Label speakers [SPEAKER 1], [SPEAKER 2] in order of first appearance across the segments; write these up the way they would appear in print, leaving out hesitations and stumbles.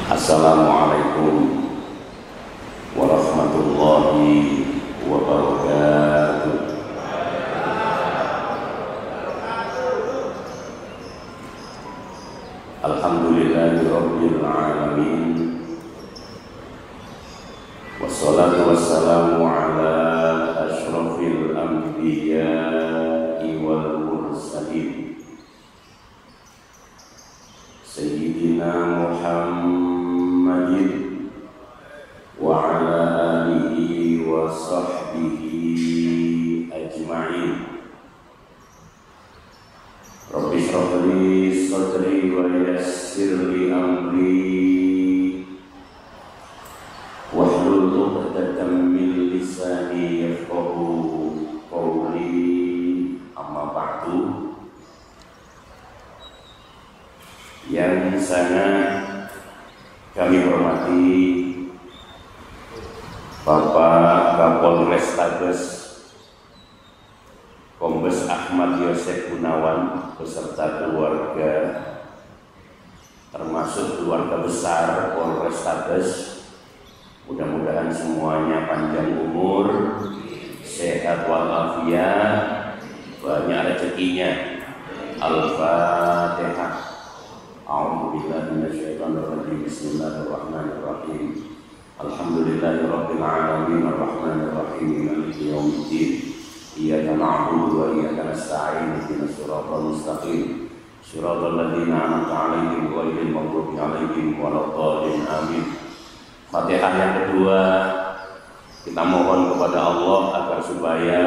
[SPEAKER 1] Assalamualaikum warahmatullahi wabarakatuh. Alhamdulillahirabbil alamin. Wassalatu wassalamu ala asyrafil anbiya'i wal mursalin Sayyidina Muhammadin wa ala alihi wa sahbihi ajma'in. Rabbi shrah li sadri wa yassir li amri wahlul 'uqdatam min lisani yafqahu qawli. Amma ba'du. Yang sangat kami hormati Bapak Kapolres Tabes Kombes Ahmad Yosef Gunawan beserta keluarga, termasuk keluarga besar Polres Tabes. Mudah-mudahan semuanya panjang umur, sehat walafiat, banyak rezekinya. Al-Fatihah. A'udzubillahi minasyaitonirrajim. Bismillahirrahmanirrahim. Alhamdulillahirabbil alamin arrahmanir rahim maliki yaumiddin. Iyyaka na'budu wa iyyaka nasta'in ihdinas siratal mustaqim siratal ladzina an'amta 'alaihim ghairil maghdubi 'alaihim waladdallin. Amin. Fatihah yang kedua, kita mohon kepada Allah agar supaya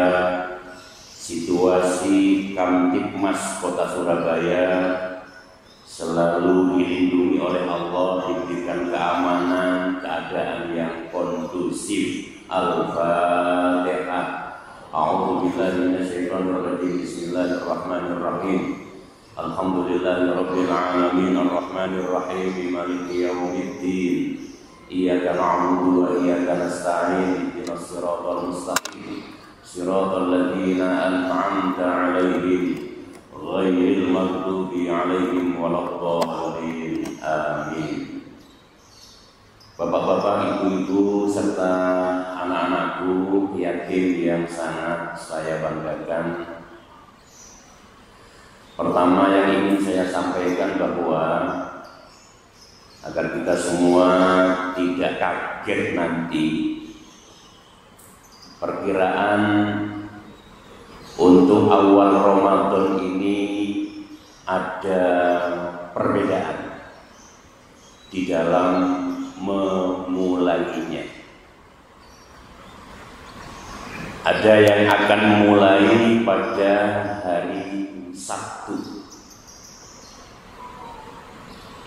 [SPEAKER 1] situasi Kamtibmas Kota Surabaya selalu dilindungi oleh Allah, diberikan keamanan, keadaan yang kondusif. Al-Fatihah. A'udzubillahi minasyaitonirrajim. Bismillahirrahmanirrahim. Alhamdulillahirabbil alamin arrahmanir rahim maliki yaumiddin. Iyyaka na'budu wa iyyaka nasta'in ihdinas siratal mustaqim siratal ladzina an'amta 'alaihim ghairil maghdubi 'alaihim waladdallin. Amin. Bapak-bapak, ibu-ibu, serta anak-anakku yatim yang sangat saya banggakan. Pertama yang ingin saya sampaikan bahwa agar kita semua tidak kaget nanti, perkiraan untuk awal Ramadan ini ada perbedaan di dalam memulainya. Ada yang akan mulai pada hari Sabtu,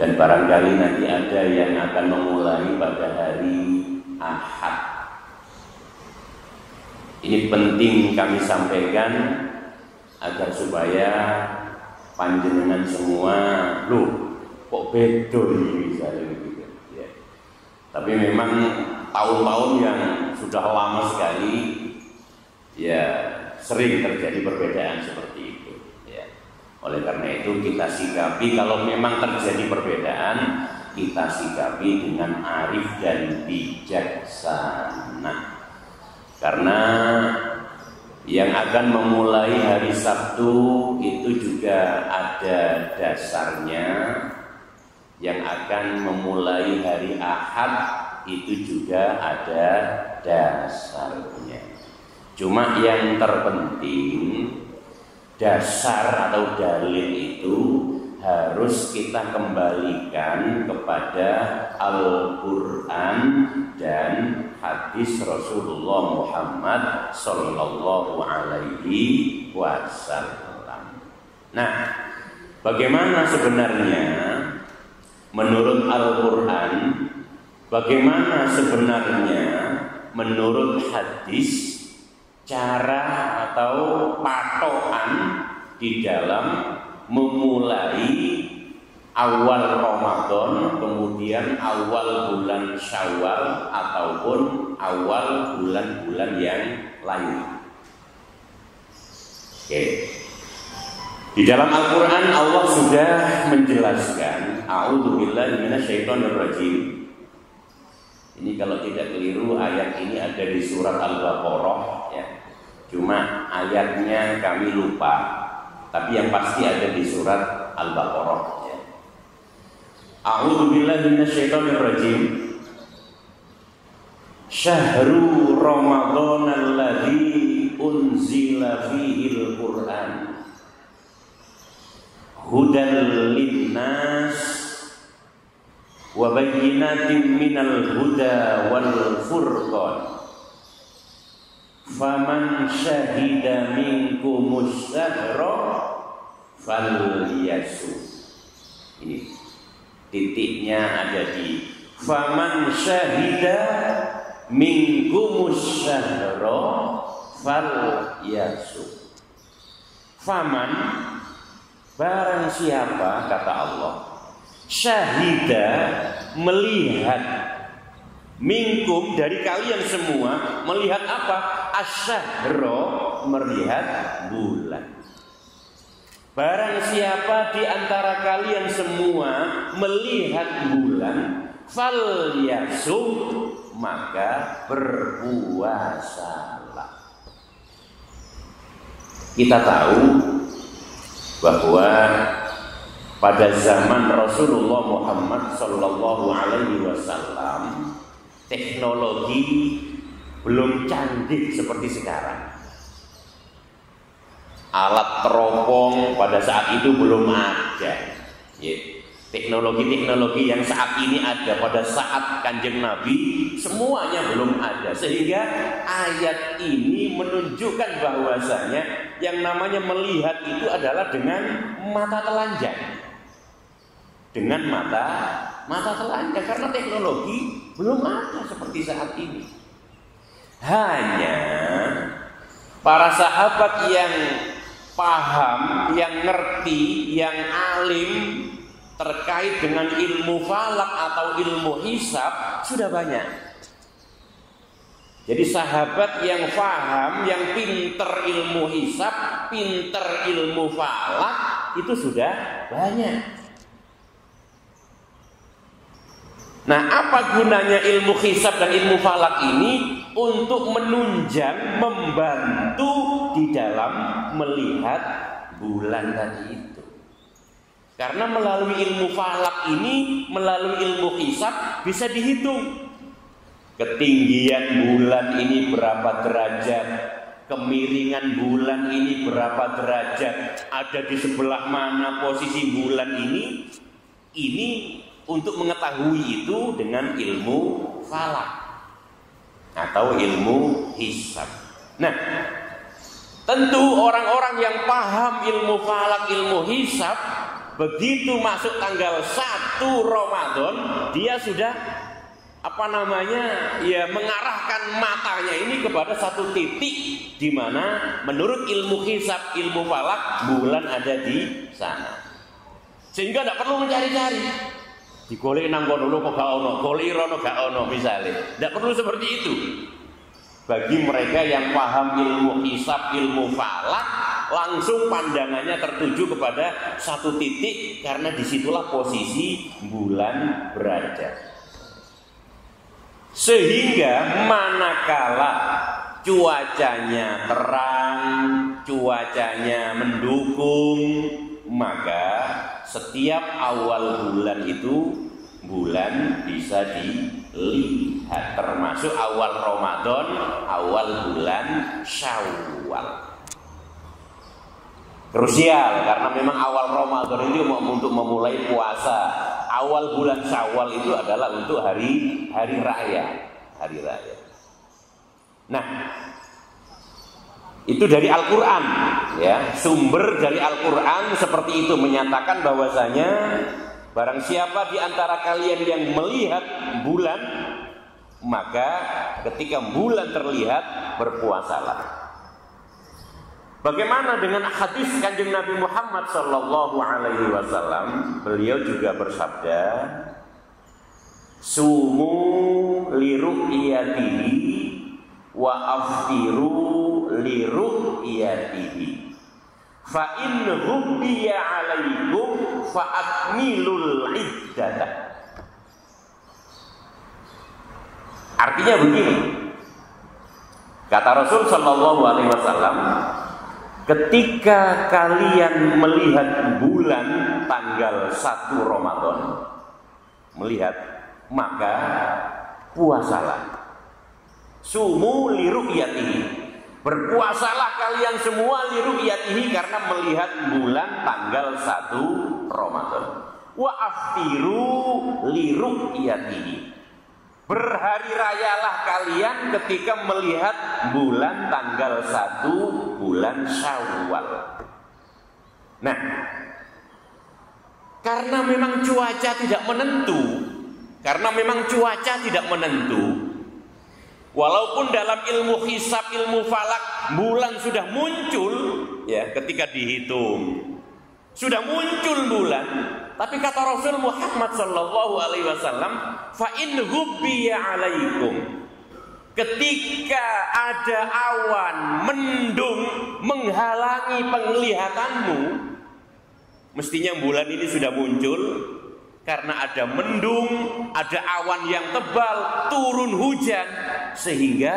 [SPEAKER 1] dan barangkali nanti ada yang akan memulai pada hari Ahad. Ini penting kami sampaikan agar supaya panjenengan semua, loh kok beda ini misalnya gitu ya. Tapi memang tahun-tahun yang sudah lama sekali ya sering terjadi perbedaan seperti itu ya. Oleh karena itu kita sikapi, kalau memang terjadi perbedaan, kita sikapi dengan arif dan bijaksana. Karena yang akan memulai hari Sabtu itu juga ada dasarnya, yang akan memulai hari Ahad itu juga ada dasarnya. Cuma yang terpenting, dasar atau dalil itu harus kita kembalikan kepada Al-Quran dan hadis Rasulullah Muhammad Sallallahu Alaihi Wasallam. Nah, bagaimana sebenarnya menurut Al-Quran, bagaimana sebenarnya menurut hadis cara atau patokan di dalam memulai awal Ramadan, kemudian awal bulan Syawal ataupun awal bulan-bulan yang lain. Oke. Di dalam Al-Quran Allah sudah menjelaskan A'udzubillahi minasyaitonirrajim. Ini kalau tidak keliru ayat ini ada di surat Al-Baqarah ya. Cuma ayatnya kami lupa. Tapi yang pasti ada di surat Al-Baqarah ya. A'udzubillahi minasyaitonirrajim. Syahrul Ramadan alladzi unzila fihil Qur'an hudan linnas wa bayyinatin minal huda wal furqan faman syahida minkumus syahra falyasum. Ini titiknya ada di faman syahida minkumus syahra falyasum. Faman, barang siapa, kata Allah, syahida, melihat, minkum, dari kalian semua, melihat apa? Asyahro, melihat bulan. Barang siapa di antara kalian semua melihat bulan, falyasum, maka berpuasalah. Kita tahu bahwa pada zaman Rasulullah Muhammad Sallallahu Alaihi Wasallam teknologi belum canggih seperti sekarang. Alat teropong pada saat itu belum ada. Teknologi-teknologi yang saat ini ada pada saat Kanjeng Nabi semuanya belum ada. Sehingga ayat ini menunjukkan bahwasanya yang namanya melihat itu adalah dengan mata telanjang. Dengan mata telanjang, karena teknologi belum ada seperti saat ini. Hanya para sahabat yang paham, yang ngerti, yang alim terkait dengan ilmu falak atau ilmu hisab sudah banyak. Jadi sahabat yang paham, yang pinter ilmu hisab, pinter ilmu falak itu sudah banyak. Nah, apa gunanya ilmu hisab dan ilmu falak ini? Untuk menunjang, membantu di dalam melihat bulan tadi itu. Karena melalui ilmu falak ini, melalui ilmu hisab bisa dihitung. Ketinggian bulan ini berapa derajat, kemiringan bulan ini berapa derajat, ada di sebelah mana posisi bulan ini. Ini untuk mengetahui itu dengan ilmu falak atau ilmu hisab. Nah, tentu orang-orang yang paham ilmu falak, ilmu hisab, begitu masuk tanggal 1 Ramadan, dia sudah mengarahkan matanya ini kepada satu titik di mana menurut ilmu hisab, ilmu falak, bulan ada di sana. Sehingga tidak perlu mencari-cari. Digolek nang kono kok gak ono, golek rono gak ono misalnya. Tidak perlu seperti itu. Bagi mereka yang paham ilmu hisab, ilmu falak, langsung pandangannya tertuju kepada satu titik karena disitulah posisi bulan berada. Sehingga manakala cuacanya terang, cuacanya mendukung, maka setiap awal bulan itu bulan bisa dilihat, termasuk awal Ramadan, awal bulan Syawal. Krusial karena memang awal Ramadan itu untuk memulai puasa. Awal bulan Syawal itu adalah untuk hari raya. Nah, itu dari Al-Quran, ya, sumber dari Al-Quran seperti itu menyatakan bahwasanya barang siapa di antara kalian yang melihat bulan, maka ketika bulan terlihat berpuasalah. Bagaimana dengan hadis Kanjeng Nabi Muhammad Sallallahu Alaihi Wasallam? Beliau juga bersabda, sumu liru'yatihi wa aftiru liru'yatihi fa in hubbiya alaikum fa'akmilul iddata. Artinya begini, kata Rasul Shallallahu Alaihi Wasallam, ketika kalian melihat bulan tanggal 1 Ramadan, maka puasalah. Sumu li ru'yatihi, berpuasalah kalian semua li ru'yatihi, karena melihat bulan tanggal 1 Ramadan. Wa aftiru li ru'yatihi, berhari rayalah kalian ketika melihat bulan tanggal 1 bulan Syawal. Nah, karena memang cuaca tidak menentu, walaupun dalam ilmu hisab, ilmu falak, bulan sudah muncul, ya, ketika dihitung sudah muncul bulan, tapi kata Rasul Muhammad Sallallahu Alaihi Wasallam, fa in hubbiya alaikum, ketika ada awan mendung menghalangi penglihatanmu, mestinya bulan ini sudah muncul, karena ada mendung, ada awan yang tebal, turun hujan, sehingga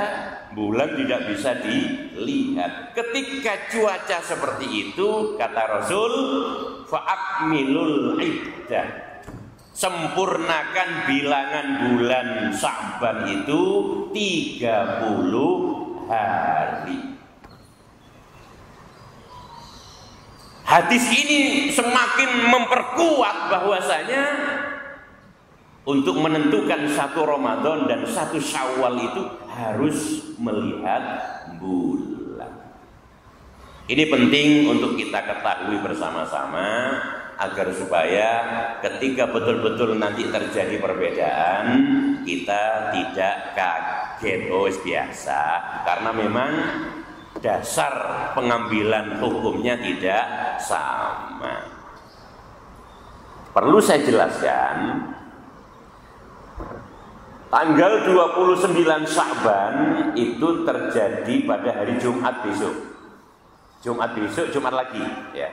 [SPEAKER 1] bulan tidak bisa dilihat. Ketika cuaca seperti itu, kata Rasul, fa'akmilul iddah, sempurnakan bilangan bulan Sya'ban itu 30 hari. Hadis ini semakin memperkuat bahwasanya untuk menentukan 1 Ramadan dan 1 Syawal itu harus melihat bulan. Ini penting untuk kita ketahui bersama-sama, agar supaya ketika betul-betul nanti terjadi perbedaan, kita tidak kaget, oh biasa, karena memang dasar pengambilan hukumnya tidak sama. Perlu saya jelaskan, tanggal 29 Sya'ban itu terjadi pada hari Jumat besok. Jumat lagi, ya.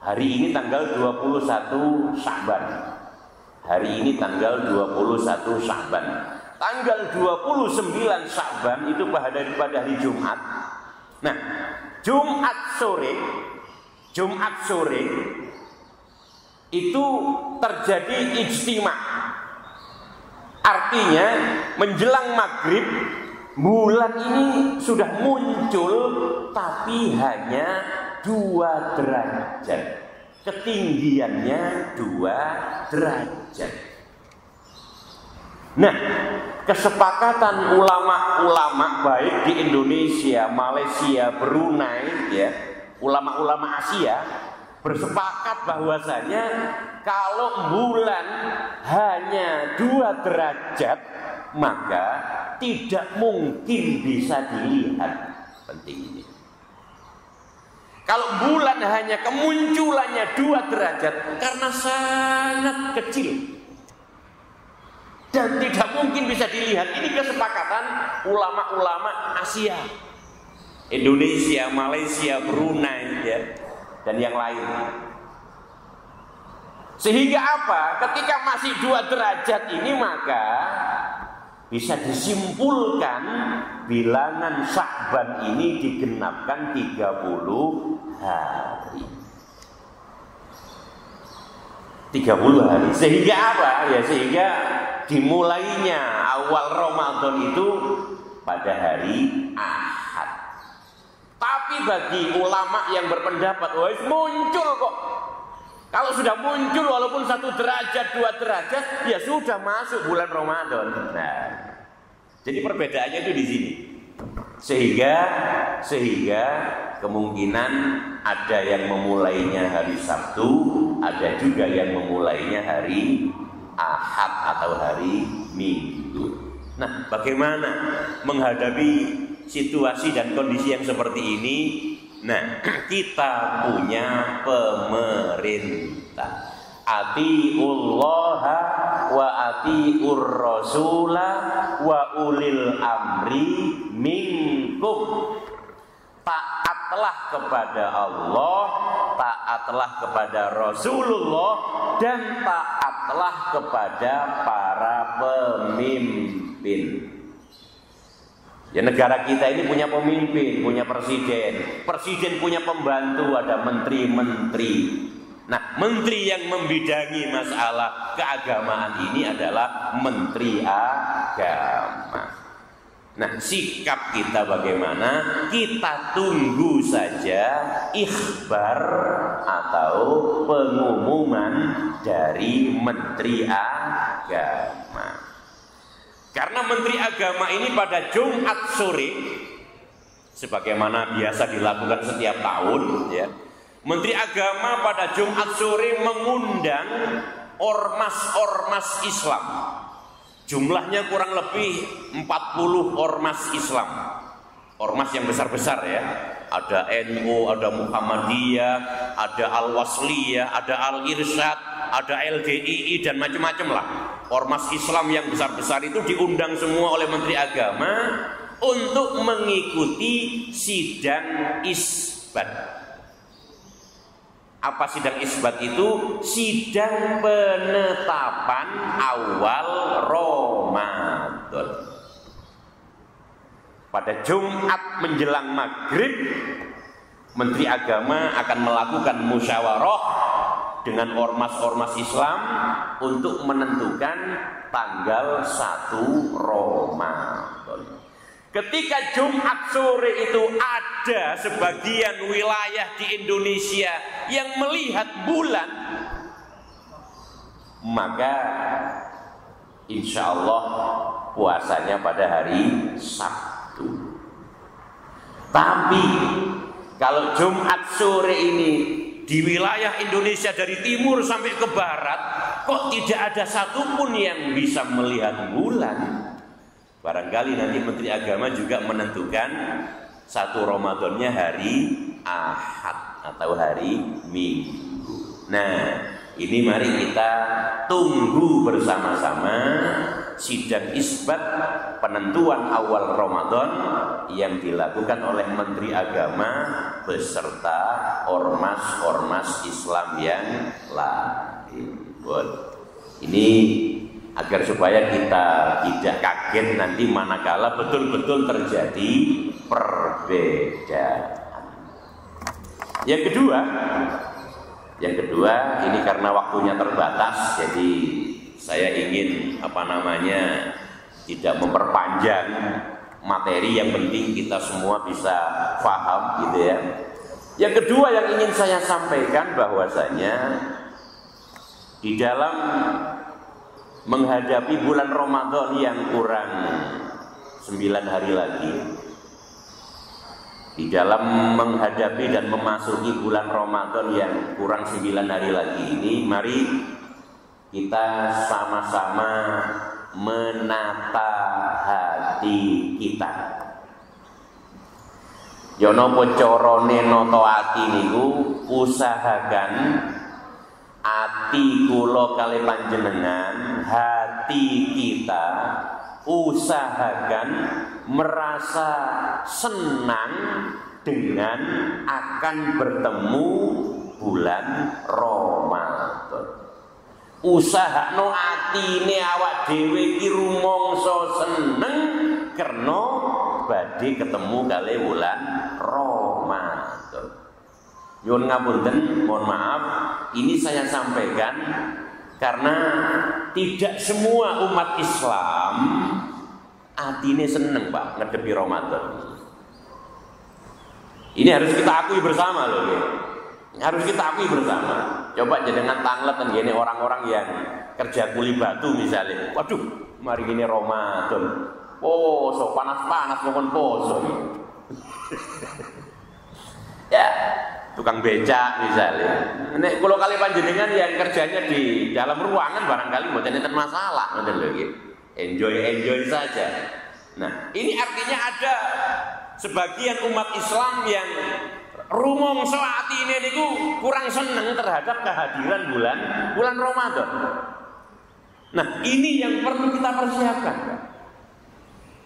[SPEAKER 1] Hari ini tanggal 21 Sya'ban. Tanggal 29 Sya'ban itu pada hari Jumat. Nah, Jumat sore itu terjadi ijtima'. Artinya menjelang maghrib bulan ini sudah muncul, tapi hanya 2 derajat. Ketinggiannya 2 derajat. Nah, kesepakatan ulama-ulama baik di Indonesia, Malaysia, Brunei, ya, ulama-ulama Asia bersepakat bahwasanya kalau bulan hanya 2 derajat maka tidak mungkin bisa dilihat. Penting ini. Kalau bulan hanya kemunculannya 2 derajat karena sangat kecil dan tidak mungkin bisa dilihat. Ini kesepakatan ulama-ulama Asia, Indonesia, Malaysia, Brunei, ya, dan yang lain. Sehingga apa? Ketika masih 2 derajat ini maka bisa disimpulkan bilangan Sya'ban ini digenapkan 30 hari. 30 hari. Sehingga apa? Ya, sehingga dimulainya awal Ramadan itu pada hari Ahad. Tapi bagi ulama yang berpendapat, wah muncul kok. Kalau sudah muncul walaupun 1 derajat, 2 derajat, ya sudah masuk bulan Ramadan. Nah, jadi perbedaannya itu di sini. Sehingga kemungkinan ada yang memulainya hari Sabtu, ada juga yang memulainya hari Ahad atau hari Minggu. Nah, bagaimana menghadapi situasi dan kondisi yang seperti ini? Nah, kita punya pemerintah. Atiullaha wa atiur rasula wa ulil amri minkum. Taat taatlah kepada Allah, taatlah kepada Rasulullah, dan taatlah kepada para pemimpin. Ya, negara kita ini punya pemimpin, punya presiden. Presiden punya pembantu, ada menteri-menteri. Nah, menteri yang membidangi masalah keagamaan ini adalah menteri agama. Nah, sikap kita bagaimana? Kita tunggu saja ikhbar atau pengumuman dari menteri agama. Karena menteri agama ini pada Jumat sore, sebagaimana biasa dilakukan setiap tahun, ya, menteri agama pada Jumat sore mengundang ormas-ormas Islam. Jumlahnya kurang lebih 40 ormas Islam. Ormas yang besar-besar ya. Ada NU, ada Muhammadiyah, ada Al-Wasliyah, ada Al-Irsyad, ada LDII dan macam-macam lah. Ormas Islam yang besar-besar itu diundang semua oleh Menteri Agama untuk mengikuti sidang isbat. Apa sidang isbat itu? Sidang penetapan awal Ramadan. Pada Jumat menjelang maghrib, Menteri Agama akan melakukan musyawarah dengan ormas-ormas Islam untuk menentukan tanggal 1 Ramadan. Ketika Jumat sore itu ada sebagian wilayah di Indonesia yang melihat bulan, maka insya Allah puasanya pada hari Sabtu. Tapi kalau Jumat sore ini di wilayah Indonesia dari timur sampai ke barat kok tidak ada satupun yang bisa melihat bulan, barangkali nanti Menteri Agama juga menentukan 1 Ramadannya hari Ahad atau hari Minggu. Nah, ini mari kita tunggu bersama-sama sidang isbat penentuan awal Ramadan yang dilakukan oleh Menteri Agama beserta ormas-ormas Islam yang lain. Ini agar supaya kita tidak kaget nanti manakala betul-betul terjadi perbedaan. Yang kedua, ini karena waktunya terbatas, jadi saya ingin tidak memperpanjang materi, yang penting kita semua bisa paham gitu ya. Yang kedua yang ingin saya sampaikan bahwasanya di dalam menghadapi bulan Ramadan yang kurang 9 hari lagi, di dalam menghadapi dan memasuki bulan Ramadan yang kurang 9 hari lagi ini, mari kita sama-sama menata hati kita. Ya napa carane nata ati niku, usahakan ati kula kali panjenengan, hati kita usahakan merasa senang dengan akan bertemu bulan Ramadan. Usahakno atine awak dhewe iki rumangsa seneng karena badhe ketemu kali bulan Ramadan. Nyuwun ngapunten, mohon maaf, ini saya sampaikan karena tidak semua umat Islam atine seneng Pak ngadepi Ramadan. Ini harus kita akui bersama loh ya. Harus kita akui bersama. Coba jenengan tanglet gini orang-orang yang kerja kuli batu misalnya. Waduh, mari gini Ramadan. Poso panas-panas mohon poso. Ya, tukang becak misalnya. Nek kalau kali panjenengan yang kerjanya di dalam ruangan barangkali mboten enten masalah, ngoten lho nggih. Enjoy saja. Nah, ini artinya ada sebagian umat Islam yang rumangsa atine niku kurang seneng terhadap kehadiran bulan Ramadan. Nah, ini yang perlu kita persiapkan.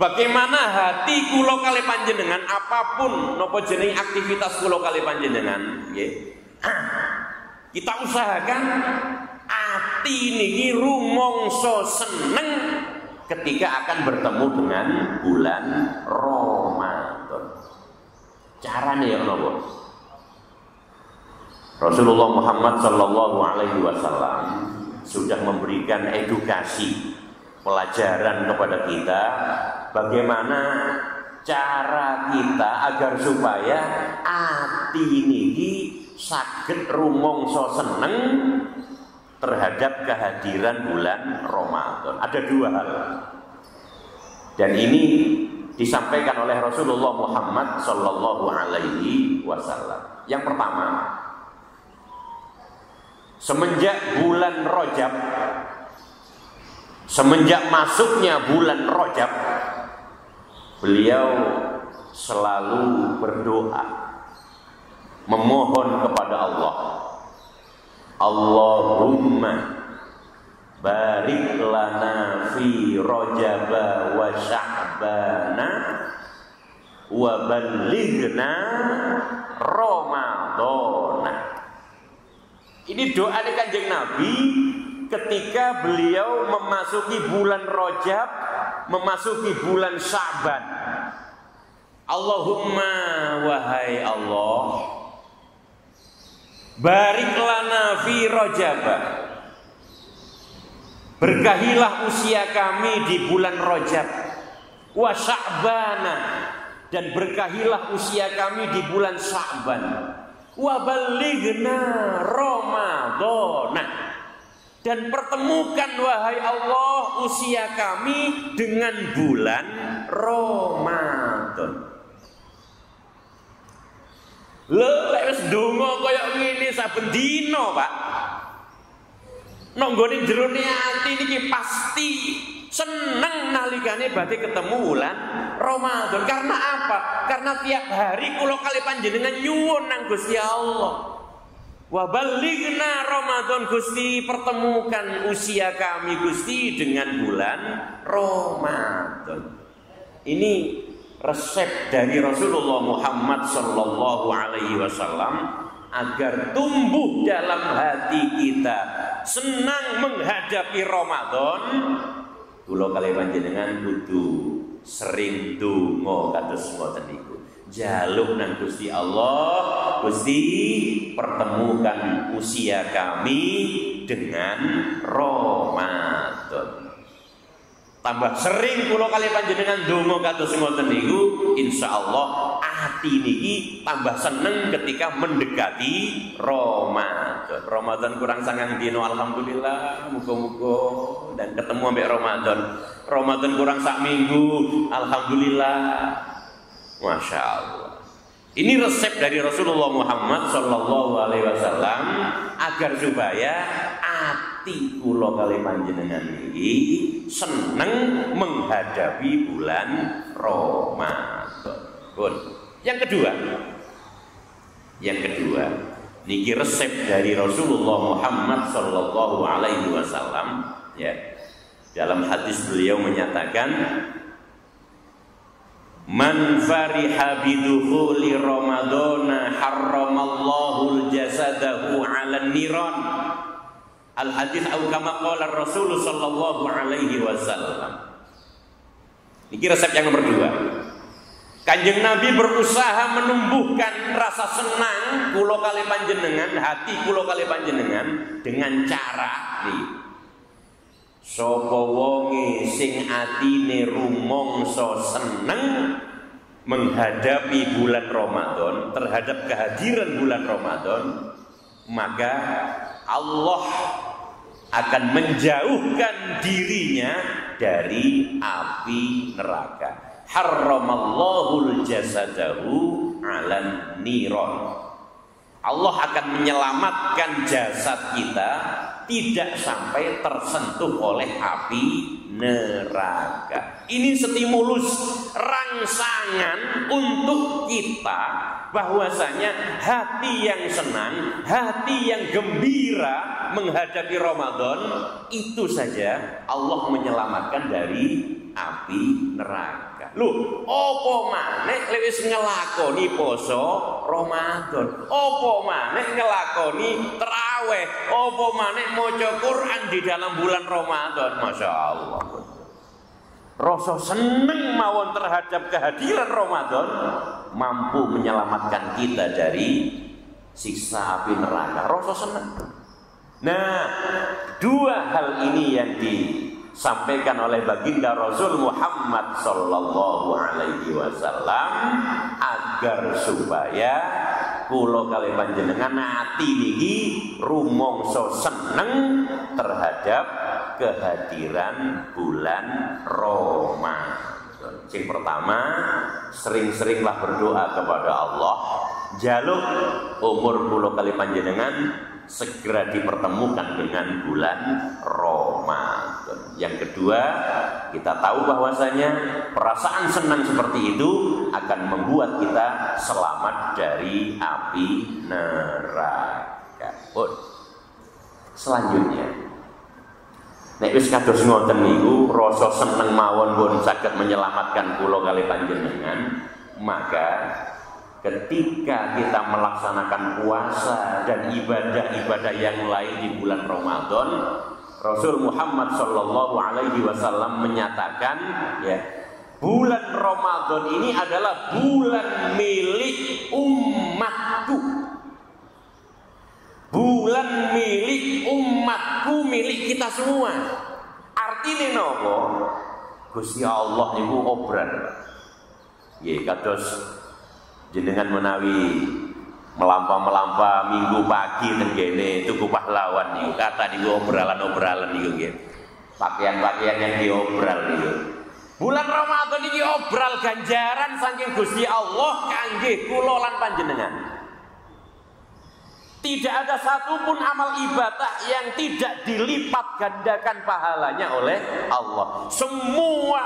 [SPEAKER 1] Bagaimana hati kula kali panjenengan apapun napa jeneng aktivitas kula kali panjenengan nggih. Kita usahakan hati niki rumangsa seneng ketika akan bertemu dengan bulan Ramadan. Carane ya napa? Rasulullah Muhammad sallallahu alaihi wasallam sudah memberikan edukasi, pelajaran kepada kita bagaimana cara kita agar supaya hati niki saged rumangsa seneng terhadap kehadiran bulan Ramadan. Ada dua hal. Dan ini disampaikan oleh Rasulullah Muhammad sallallahu alaihi wasallam. Yang pertama, semenjak bulan Rajab, semenjak masuknya bulan Rajab, beliau selalu berdoa, memohon kepada Allah, Allahumma barik lana fi Rajab wa Sya'bana wa ballighna Ramadana. Ini doa dari Kanjeng Nabi ketika beliau memasuki bulan Rajab, memasuki bulan Sya'ban. Allahumma, wahai Allah, barik lana fi Rajab, berkahilah usia kami di bulan Rajab, wa Sya'bana, dan berkahilah usia kami di bulan Sya'ban, wa ballighna Ramadana, dan pertemukan wahai Allah usia kami dengan bulan Ramadan. Lek wis ndonga kaya ngene saben dina, Pak. Nek nggone jerone ati niki pasti seneng nalikane badhe ketemu bulan Ramadan. Karena apa? Karena tiap hari kula kali panjenengan nyuwun nang Gusti Allah. Wa ballighna Ramadan, Gusti pertemukan usia kami Gusti dengan bulan Ramadan. Ini resep dari Rasulullah Muhammad sallallahu alaihi wasallam agar tumbuh dalam hati kita senang menghadapi Ramadan. Kula kali panjenengan kudu sering donga kados ngoten niku. Jaluk nang Gusti Allah, Gusti pertemukan usia kami dengan Ramadan. Tambah sering kula kali panjenengan donga kados ngoten niku, insyaallah ati niki tambah seneng ketika mendekati Ramadan. Ramadan kurang sangang dino, alhamdulillah, muga-muga dan ketemu ambek Ramadan. Ramadan kurang sak minggu, alhamdulillah. Masya Allah. Ini resep dari Rasulullah Muhammad sallallahu alaihi wasallam agar supaya ati kula kali panjenengan iki seneng menghadapi bulan Ramadan. Pun. Yang kedua, niki resep dari Rasulullah Muhammad sallallahu alaihi wasallam ya. Dalam hadis beliau menyatakan, man fariha bidukhuli Ramadana harramallahu jasadahu 'alan niran. Al hadis au kama qala Rasul sallallahu alaihi wasallam. Ini resep yang nomor 2. Kanjeng Nabi berusaha menumbuhkan rasa senang kula kali panjenengan, hati kula kali panjenengan dengan cara nih. Sapa wonge sing atine rumangsa seneng menghadapi bulan Ramadan, terhadap kehadiran bulan Ramadan, maka Allah akan menjauhkan dirinya dari api neraka. Harramallahu jasadahu 'alan niron. Allah akan menyelamatkan jasad kita tidak sampai tersentuh oleh api neraka. Ini stimulus rangsangan untuk kita bahwasanya hati yang senang, hati yang gembira menghadapi Ramadan, itu saja Allah menyelamatkan dari api neraka. Loh, opo maneh wis ngelakoni poso Ramadan, opo maneh ngelakoni tarawih, opo maneh maca Quran di dalam bulan Ramadan. Masya Allah, rasa seneng mawon terhadap kehadiran Ramadan mampu menyelamatkan kita dari siksa api neraka. Rasa seneng. Nah, dua hal ini yang disampaikan oleh baginda Rasul Muhammad sallallahu alaihi wasallam agar supaya kula kalih panjenengan ati niki rumangsa seneng terhadap kehadiran bulan Ramadan. Yang pertama, sering-seringlah berdoa kepada Allah, jaluk umur kula kalih panjenengan segera dipertemukan dengan bulan Ramadan. Yang kedua, kita tahu bahwasanya perasaan senang seperti itu akan membuat kita selamat dari api neraka. Selanjutnya, nek wis kados ngoten niku rasa seneng mawon pun saged menyelamatkan kula kalih panjenengan, maka ketika kita melaksanakan puasa dan ibadah-ibadah yang lain di bulan Ramadan, Rasul Muhammad sallallahu alaihi wasallam menyatakan, ya, bulan Ramadan ini adalah bulan milik umatku. Bulan milik umatku, milik kita semua. Artinya nopo? Gusti Allah niku obran. Nggih, kados jenengan menawi melampa minggu pagi tenggene tuku pahlawan niku kata niku obralan-obralan niku nggih. Pakaian-pakaian yang diobral niku. Bulan Ramadan iki obral ganjaran saking Gusti Allah kangge kula lan panjenengan. Tidak ada satupun amal ibadah yang tidak dilipat gandakan pahalanya oleh Allah. Semua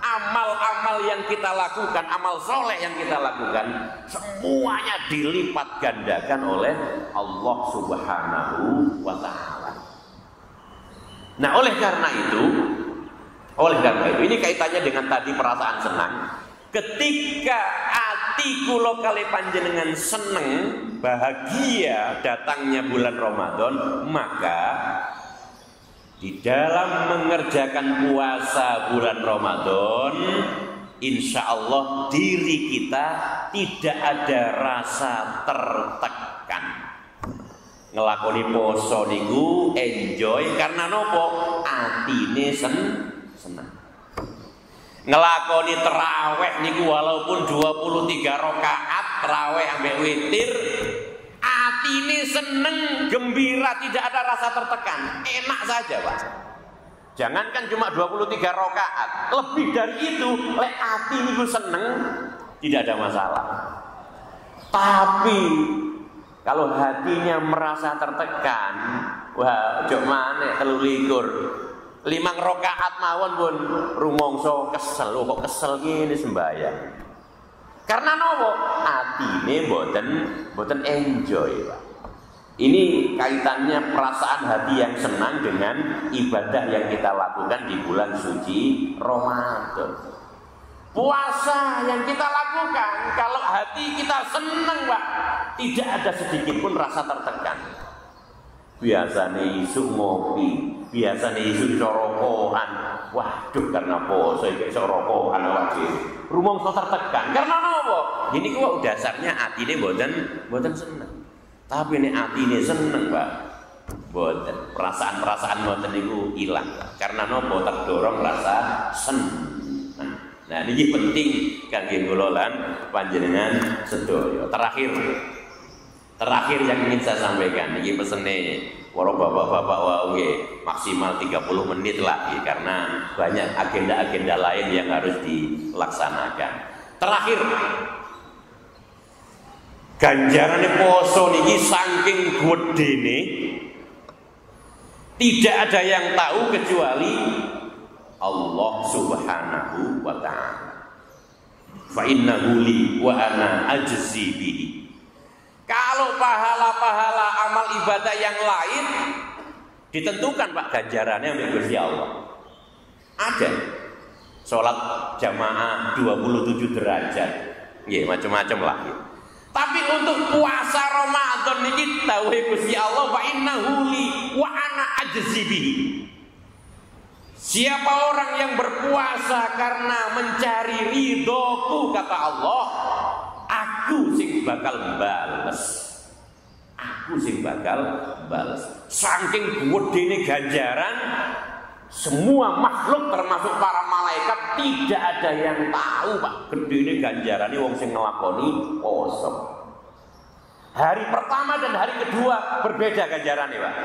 [SPEAKER 1] amal-amal yang kita lakukan, amal soleh yang kita lakukan, semuanya dilipat gandakan oleh Allah Subhanahu wa ta'ala. Nah, oleh karena itu ini kaitannya dengan tadi perasaan senang. Ketika hati kula kalih panjenengan seneng, bahagia datangnya bulan Ramadan, maka di dalam mengerjakan puasa bulan Ramadan, insya Allah diri kita tidak ada rasa tertekan. Ngelakoni poso niku enjoy karena nopo? Atine seneng. Ngelakoni tarawih niku walaupun 23 rakaat tarawih ambek witir, atine seneng, gembira, tidak ada rasa tertekan, enak saja, Pak. Jangankan cuma 23 rakaat, lebih dari itu, lek ati niku seneng, tidak ada masalah. Tapi kalau hatinya merasa tertekan, wah, jok maneh 23 5 rakaat mawon pun rumangsa kesel. Kok kesel gini sembahyang? Karena nopo? Atine boten enjoy, Pak. Ini kaitannya perasaan hati yang senang dengan ibadah yang kita lakukan di bulan suci Ramadan. Puasa yang kita lakukan, kalau hati kita senang, Pak, tidak ada sedikit pun rasa tertekan. Biasanya isu ngopi, biasanya isu sorokohan. Waduh, karena poso iki sorokohan awak dhewe. Rumangsa tertekan. Karena apa? Ini kok dasarnya atine mboten seneng. Tapi nek atine seneng, Pak, mboten. Perasaan-perasaan mboten niku ilang. Karena napa? Terdorong rasa seneng. Nah, niki penting kangge kula lan panjenengan sedaya. Terakhir yang ingin saya sampaikan, ini pesene para bapak-bapak wae maksimal 30 menit lah, karena banyak agenda-agenda lain yang harus dilaksanakan. Terakhir, ganjarane poso niki saking gedene tidak ada yang tahu kecuali Allah Subhanahu wa ta'ala. fa innahu li wa ana ajzi bihi. Kalau pahala-pahala amal ibadah yang lain ditentukan Pak ganjarannya oleh Gusti Allah. Ada sholat jamaah 27 derajat, ya macam-macam lah. Tapi untuk puasa Ramadan ini dawuh Gusti Allah fa innahu li wa ana ajzi bihi. Siapa orang yang berpuasa karena mencari ridhoku kata Allah, aku sing bakal bales. Aku sing bakal bales. Saking gedene ganjaran, semua makhluk termasuk para malaikat tidak ada yang tahu Pak gedene ganjarane wong sing nglakoni poso. Hari pertama dan hari kedua berbeda ganjarannya Pak.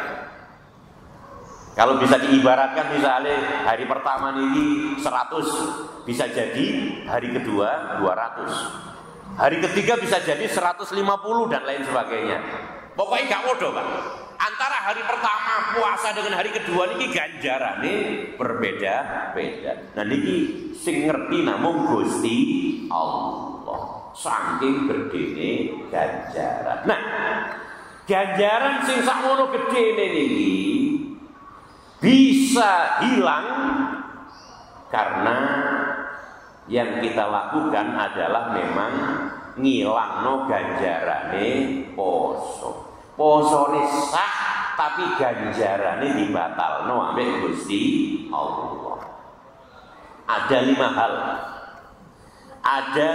[SPEAKER 1] Kalau bisa diibaratkan misalnya hari pertama ini 100, bisa jadi hari kedua 200. Hari ketiga bisa jadi 150 dan lain sebagainya. Pokoknya gak podo Pak. Antara hari pertama puasa dengan hari kedua ini ganjarane berbeda-beda. Nah niki sing ngerti namung Gusti Allah. Saking gedene ganjaran. Nah, ganjaran sing sakmono gedene niki bisa hilang karena yang kita lakukan adalah memang ngilangno ganjarane poso. Posone sah tapi ganjarane dibatalno ambek Gusti Allah. Ada 5 hal. Ada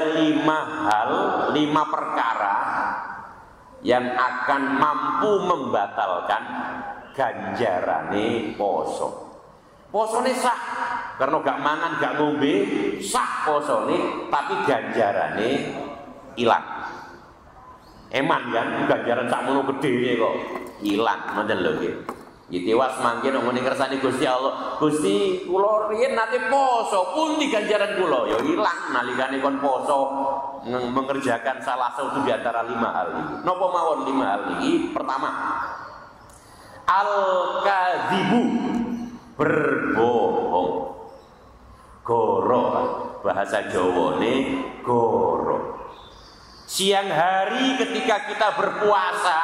[SPEAKER 1] 5 perkara yang akan mampu membatalkan ganjarane poso. Posone sah karena gak mangan gak ngombe, sah posone tapi ganjarane hilang. Eman kan ganjaran sakmono gedene kok hilang ngoten lho nggih. Nggih tewas mangke nang ngene kersane Gusti Allah. Gusti kula riyen nate poso, pundi ganjaran kula? Ya hilang nalikane kon poso mengerjakan salah satu di antara 5 hal iki. Napa mawon 5 hal iki? Pertama, al-kadzibu, berbohong. Goro bahasa Jawane goro. Siang hari ketika kita berpuasa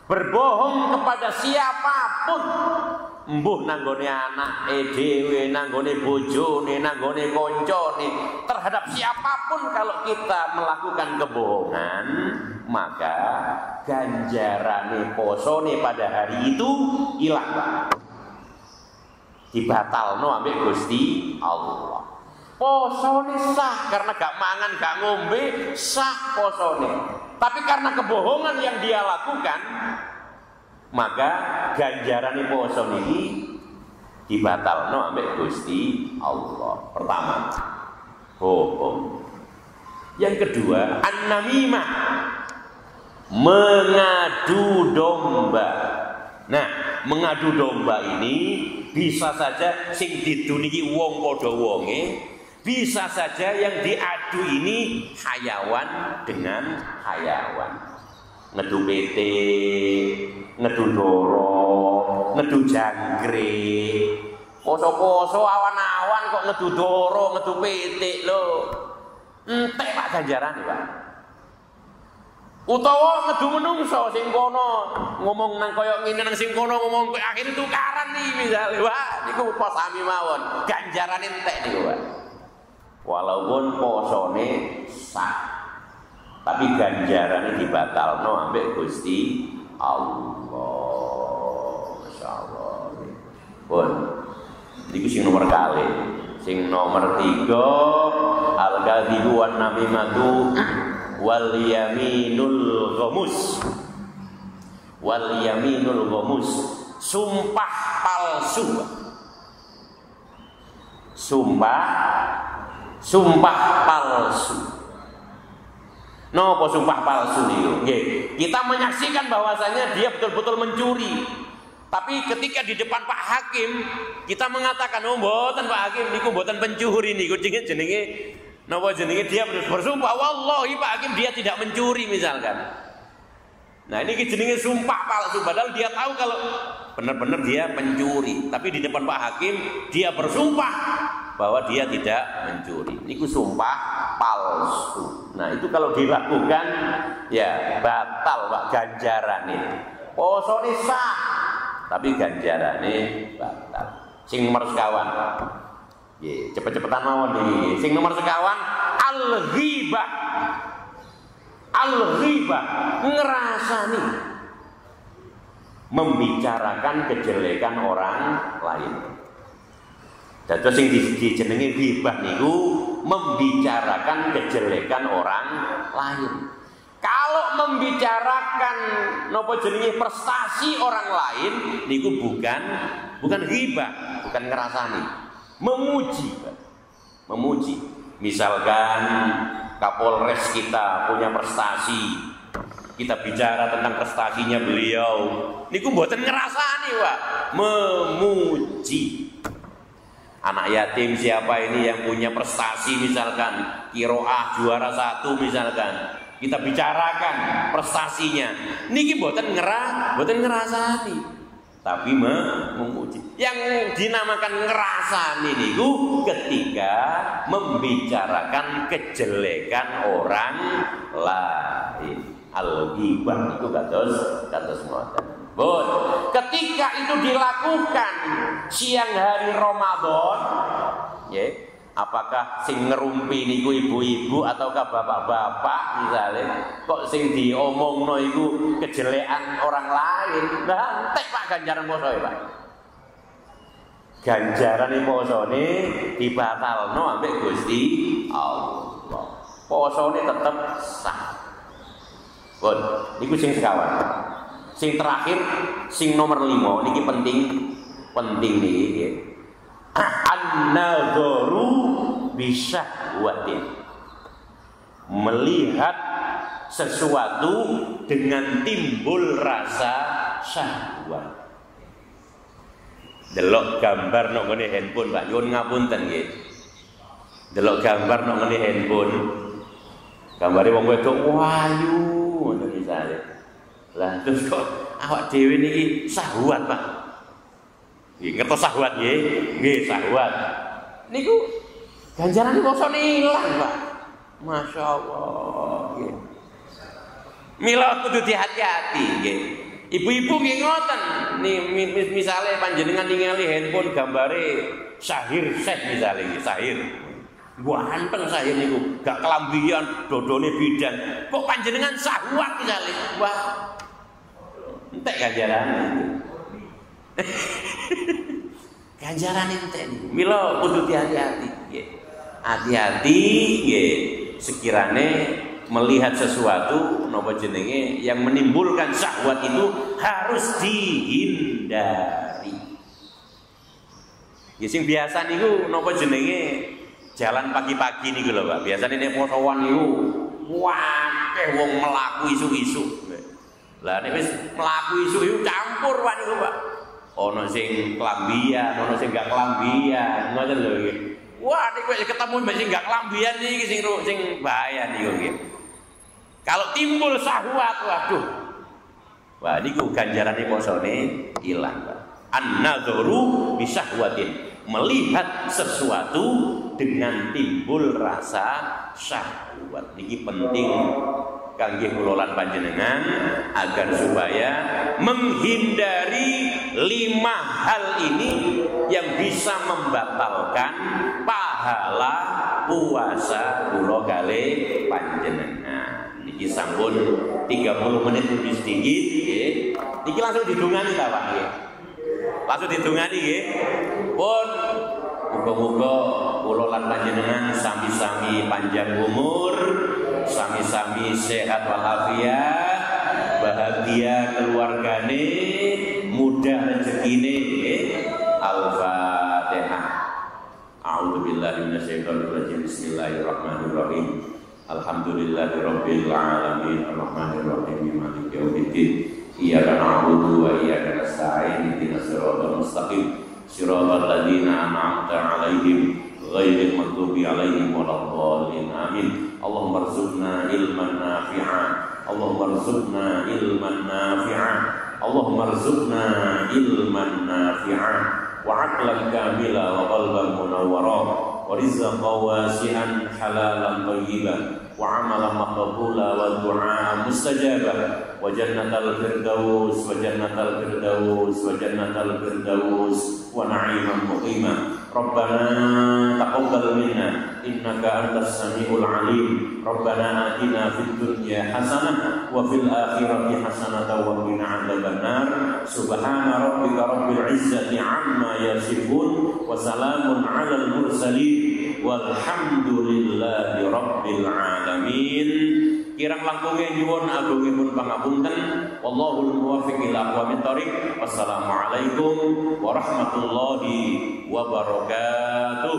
[SPEAKER 1] berbohong kepada siapapun, mbuh nanggone anak dhewe, nanggone bojone, nanggone koncone, terhadap siapapun kalau kita melakukan kebohongan, maka ganjarane posone pada hari itu hilang Pak. Dibatalno ambek Gusti Allah. Posone sah karena gak mangan gak ngombe, sah posone. Tapi karena kebohongan yang dia lakukan, maka ganjarane poso niki dibatalno ambek Gusti Allah. Pertama, bohong. Yang kedua, an-namimah, mengadu domba. Nah, mengadu domba ini bisa saja sing diduniki wong padha wonge, bisa saja yang diadu ini hayawan dengan hayawan. Ngedu pete, ngedu doro, ngedu jangkrik. Poso-poso awan-awan kok ngedu doro, ngedu pete lho. Entek Pak ganjarane Pak. Utawa ngedu menungso sing kono ngomong nang kaya ngene nang sing kono ngomong akhire tukaran nih misale. Wah, niku pos sami mawon. Ganjarane entek niku Pak. Walaupun posone sah, tapi ganjarannya dibatalno ambek Gusti Allah. Masyaallah. Pun niku sing nomor kali. Sing nomor 3, al-kadzibu wan namimatu wal yaminul ghamus. Wal yaminul ghamus, sumpah palsu. Sumpah palsu. Napa sumpah palsu niku? Nggih, kita menyaksikan bahwasanya dia betul-betul mencuri. Tapi ketika di depan Pak Hakim, kita mengatakan, "Oh, mboten Pak Hakim, niku mboten pencuri niku jenenge napa jenenge dia bersumpah, wallahi Pak Hakim dia tidak mencuri misalkan." Nah, ini jenenge sumpah palsu padahal dia tahu kalau benar-benar dia pencuri. Tapi di depan Pak Hakim dia bersumpah bahwa dia tidak mencuri. Niku sumpah palsu. Nah, itu kalau dilakukan ya batal Pak ganjarane. Posone sah, tapi ganjarane batal. Sing nomor sekawan. Nggih, cepet-cepetan mawon niki. Sing nomor sekawan al-ghibah. Al-ghibah ngerasani, membicarakan kejelekan orang lain. Dados sing dijenengi ghibah niku membicarakan kejelekan orang lain. Kalau membicarakan napa jenenge prestasi orang lain niku bukan ghibah, bukan ngerasani, memuji. Memuji. Misalkan Kapolres kita punya prestasi, kita bicara tentang prestasinya beliau, niku mboten ngerasani Pak, memuji. Anak yatim siapa ini yang punya prestasi, misalkan Kiroah juara 1 misalkan, kita bicarakan prestasinya, niki mboten ngerasani, tapi memuji. Yang dinamakan ngerasani niku ketika membicarakan kejelekan orang lain. Al-ghibah itu kados ngoten. Bon, ketika itu dilakukan siang hari Ramadan, ya, apakah sing ngerumpi niku ibu-ibu ataukah bapak-bapak misalnya, kok sing diomongno iku kejelekan orang lain, nah entek Pak ganjaran poso ya Pak. Ganjaran posone dibatalno ambek Gusti Allah. Posone tetep sah. Bon, niku sing sekawan. Sing terakhir, sing nomor 5 niki penting niki nggih. An-nadharu bisyahwatin. Melihat sesuatu dengan timbul rasa syahwat. Delok gambar nang ngene handphone Pak, nyuwun ngapunten nggih. Delok gambar nang ngene handphone. Gambare wong wedok wayu ngoten misale. Lah terus kok awak dhewe niki syahwat Pak. Nggih ngertos syahwat nggih? Nggih syahwat. Niku ganjarane posone ilang Pak. Masyaallah nggih. Mila kudu hati-hati nggih. Ibu-ibu nggih ngoten. Misale panjenengan ningali handphone gambare Syahir Syekh misale nggih, Syahir. Ganteng Syahir niku, gak kelambian, dodone bidan. Kok panjenengan syahwat misale? Wah. Entek ganjarane. Ganjarane entek niku. Mila kudu hati-hati nggih. Hati-hati nggih. Sekirane melihat sesuatu napa jenenge yang menimbulkan syahwat itu harus dihindari. Ya sing biasa niku napa jenenge jalan pagi-pagi niku lho Pak. Biasane nek posowan niku akeh wong mlaku isu-isu. Lah nek wis mlaku isu-isu campur wae niku Pak. Ana sing kelambian, ana sing gak kelambian, ngoten lho nggih. Wah nek wis ketemu mbek sing gak kelambian iki sing bahaya niku nggih. Kalau timbul syahwat, waduh. Wah niku ganjarane posone ilang Pak. An-nadharu bi syahwatin. Melihat sesuatu dengan timbul rasa syahwat. Niki penting kangge kula lan panjenengan agar supaya menghindari 5 hal ini yang bisa membatalkan pahala puasa kula kali panjenengan. Niki sampun 30 menit lebih sedikit nggih. Niki langsung didungani ta Pak nggih. Langsung didungani nggih. Pun muga-muga kula lan panjenengan sami-sami panjang umur, sami-sami sehat walafiat, bahagia keluargane, mudah rezekine nggih. Al-Fatihah. A'udzubillahi minasyaitonir rajim. Bismillahirrahmanirrahim. Alhamdulillahirabbil alamin arrahmanir rahim maliki yaumiddin. Iyyaka na'budu wa iyyaka nasta'in ihdinas siratal mustaqim siratal ladzina an'amta 'alaihim ghairil maghdubi 'alaihim waladdallin. Amin. Allahumma rzuqna ilman nafi'an. Allahumma rzuqna ilman nafi'an. Allahumma rzuqna ilman nafi'an. wa 'aqlan kamila wa qalban munawwara wa rizqan wasi'an halalan thayyiban wa 'amalan maqbula wa du'a mustajaba wa jannatal firdaus wa jannatal firdaus wa jannatal firdaus wa na'iman muqima. Rabbana taqabbal minna innaka antas samiul alim. Rabbana atina fid dunya hasanah wa fil akhirati hasanah wa qina adzabannar. Subhana rabbika rabbil izzati amma yasifun wa salamun 'alal mursalin walhamdulillahi rabbil alamin. Kirang langkunge nyuwun agungipun pangapunten. Wallahul muwaffiq ila aqwamit thoriq. Wassalamualaikum warahmatullahi wabarakatuh.